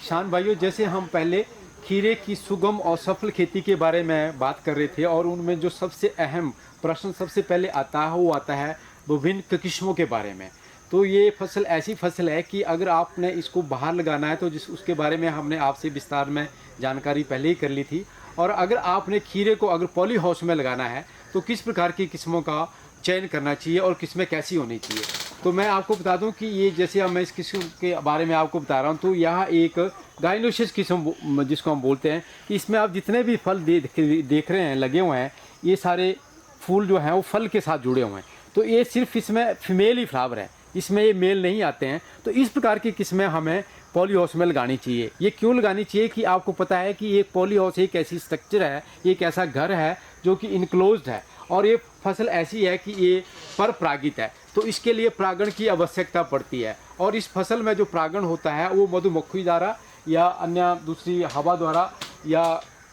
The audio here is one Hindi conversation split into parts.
शान भाइयों, जैसे हम पहले खीरे की सुगम और सफल खेती के बारे में बात कर रहे थे और उनमें जो सबसे अहम प्रश्न सबसे पहले आता है वो आता है विभिन्न किस्मों के बारे में। तो ये फसल ऐसी फसल है कि अगर आपने इसको बाहर लगाना है तो जिस उसके बारे में हमने आपसे विस्तार में जानकारी पहले ही कर ली थी। और अगर आपने खीरे को अगर पॉली हाउस में लगाना है तो किस प्रकार की किस्मों का चयन करना चाहिए और किस्में कैसी होनी चाहिए। तो मैं आपको बता दूं कि ये जैसे अब मैं इस किस्म के बारे में आपको बता रहा हूं, तो यहाँ एक गाइनोसिस किस्म जिसको हम बोलते हैं कि इसमें आप जितने भी फल देख रहे हैं लगे हुए हैं, ये सारे फूल जो हैं वो फल के साथ जुड़े हुए हैं। तो ये सिर्फ इसमें फीमेल ही फ्लावर है, इसमें ये मेल नहीं आते हैं। तो इस प्रकार की किस्में हमें पॉली हाउस में लगानी चाहिए। ये क्यों लगानी चाहिए कि आपको पता है कि ये पॉली हाउस एक ऐसी स्ट्रक्चर है, एक ऐसा घर है जो कि इनक्लोज्ड है और ये फसल ऐसी है कि ये पर परागित है, तो इसके लिए परागण की आवश्यकता पड़ती है। और इस फसल में जो परागण होता है वो मधुमक्खी द्वारा या अन्य दूसरी हवा द्वारा या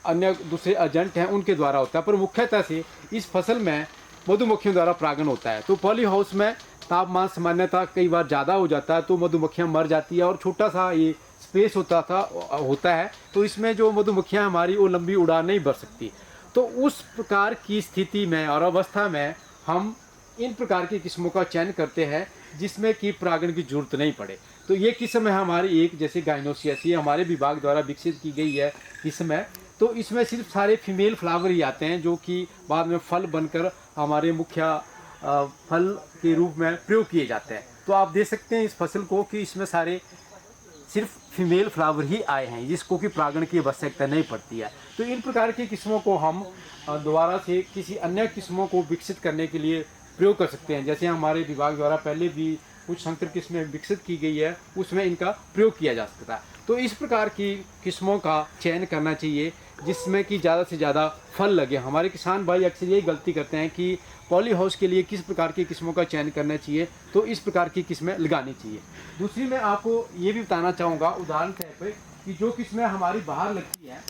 अन्य दूसरे एजेंट हैं उनके द्वारा होता है, पर मुख्यतः से इस फसल में मधुमक्खियों द्वारा परागण होता है। तो पॉली हाउस में तापमान सामान्यतः कई बार ज़्यादा हो जाता है तो मधुमक्खियाँ मर जाती है और छोटा सा ये स्पेस होता है, तो इसमें जो मधुमक्खियाँ हमारी वो लंबी उड़ान नहीं भर सकती। तो उस प्रकार की स्थिति में और अवस्था में हम इन प्रकार की किस्मों का चयन करते हैं जिसमें कि परागण की जरूरत नहीं पड़े। तो ये किस्म है हमारी एक, जैसे गाइनोसियस, ये हमारे विभाग द्वारा विकसित की गई है किस्म है। तो इसमें सिर्फ सारे फीमेल फ्लावर ही आते हैं जो कि बाद में फल बनकर हमारे मुख्य फल के रूप में प्रयोग किए जाते हैं। तो आप देख सकते हैं इस फसल को कि इसमें सारे सिर्फ फीमेल फ्लावर ही आए हैं जिसको कि परागण की आवश्यकता नहीं पड़ती है। तो इन प्रकार की किस्मों को हम दोबारा से किसी अन्य किस्मों को विकसित करने के लिए प्रयोग कर सकते हैं। जैसे हमारे विभाग द्वारा पहले भी कुछ संकर किस्में विकसित की गई है, उसमें इनका प्रयोग किया जा सकता है। तो इस प्रकार की किस्मों का चयन करना चाहिए जिसमें कि ज़्यादा से ज़्यादा फल लगे। हमारे किसान भाई अक्सर यही गलती करते हैं कि पॉली हाउस के लिए किस प्रकार की किस्मों का चयन करना चाहिए, तो इस प्रकार की किस्में लगानी चाहिए। दूसरी मैं आपको ये भी बताना चाहूँगा उदाहरण तौर पर कि जो किस्में हमारी बाहर लगती हैं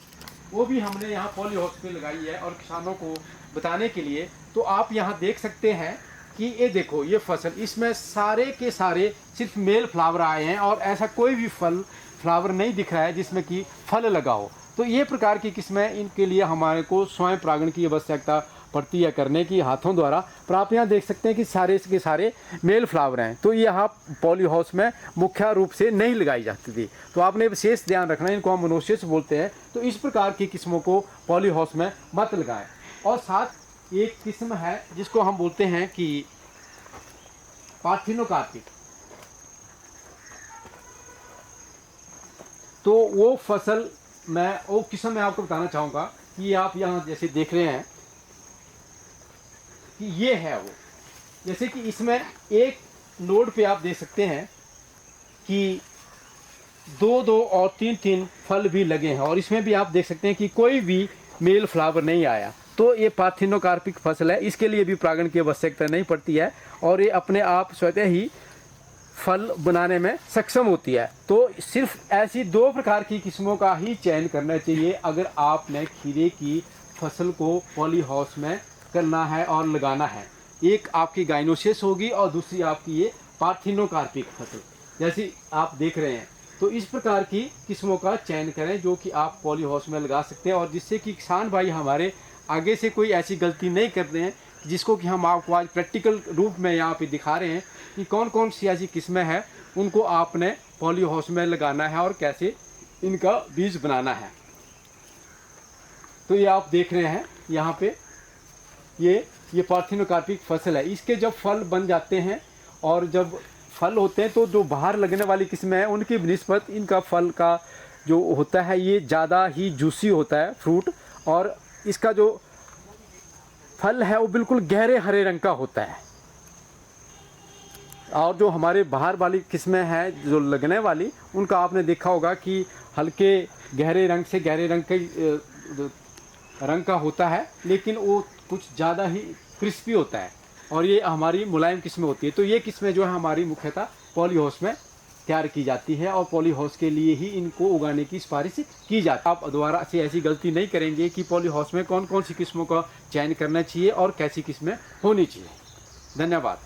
वो भी हमने यहाँ पॉली हाउस पे लगाई है और किसानों को बताने के लिए। तो आप यहाँ देख सकते हैं कि ये देखो ये फसल, इसमें सारे के सारे सिर्फ मेल फ्लावर आए हैं और ऐसा कोई भी फ्लावर नहीं दिख रहा है जिसमें कि फल लगा हो। तो ये प्रकार की किस्में, इनके लिए हमारे को स्वयं परागण की आवश्यकता पड़ती है करने की हाथों द्वारा। पर आप यहाँ देख सकते हैं कि सारे के सारे मेल फ्लावर हैं, तो ये यहाँ पॉली हाउस में मुख्य रूप से नहीं लगाई जाती थी। तो आपने विशेष ध्यान रखना है, इनको हम मोनोसिस बोलते हैं। तो इस प्रकार की किस्मों को पॉली हाउस में मत लगाएं। और साथ एक किस्म है जिसको हम बोलते हैं कि पार्थिनोकार्पिक। तो वो फसल वो किस्म मैं आपको बताना चाहूँगा कि आप यहाँ जैसे देख रहे हैं कि ये है वो, जैसे कि इसमें एक नोड पे आप देख सकते हैं कि 2-2 और 3-3 फल भी लगे हैं और इसमें भी आप देख सकते हैं कि कोई भी मेल फ्लावर नहीं आया। तो ये पार्थिनोकार्पिक फसल है, इसके लिए भी परागण की आवश्यकता नहीं पड़ती है और ये अपने आप स्वतः ही फल बनाने में सक्षम होती है। तो सिर्फ ऐसी 2 प्रकार की किस्मों का ही चयन करना चाहिए अगर आपने खीरे की फसल को पॉली हाउस में करना है और लगाना है। एक आपकी गाइनोसिस होगी और दूसरी आपकी ये पार्थिनोकार्पिक फसल जैसी आप देख रहे हैं। तो इस प्रकार की किस्मों का चयन करें जो कि आप पॉली हाउस में लगा सकते हैं और जिससे कि किसान भाई हमारे आगे से कोई ऐसी गलती नहीं करते हैं, जिसको कि हम आपको आज प्रैक्टिकल रूप में यहाँ पे दिखा रहे हैं कि कौन कौन सी ऐसी किस्में हैं उनको आपने पॉली हाउस में लगाना है और कैसे इनका बीज बनाना है। तो ये आप देख रहे हैं यहाँ पे ये पार्थिनोकार्पिक फसल है। इसके जब फल बन जाते हैं और जब फल होते हैं तो जो बाहर लगने वाली किस्में हैं उनकी निस्बत इनका फल का जो होता है ये ज़्यादा ही जूसी होता है फ्रूट, और इसका जो फल है वो बिल्कुल गहरे हरे रंग का होता है। और जो हमारे बाहर वाली किस्में हैं जो लगने वाली, उनका आपने देखा होगा कि हल्के गहरे रंग से गहरे रंग के रंग का होता है, लेकिन वो कुछ ज़्यादा ही क्रिस्पी होता है और ये हमारी मुलायम किस्में होती है। तो ये किस्में जो है हमारी मुख्यतः पॉली हाउस में तैयार की जाती है और पॉली हाउस के लिए ही इनको उगाने की सिफारिश की जाती है। आप दोबारा से ऐसी गलती नहीं करेंगे कि पॉली हाउस में कौन कौन सी किस्मों का चयन करना चाहिए और कैसी किस्में होनी चाहिए। धन्यवाद।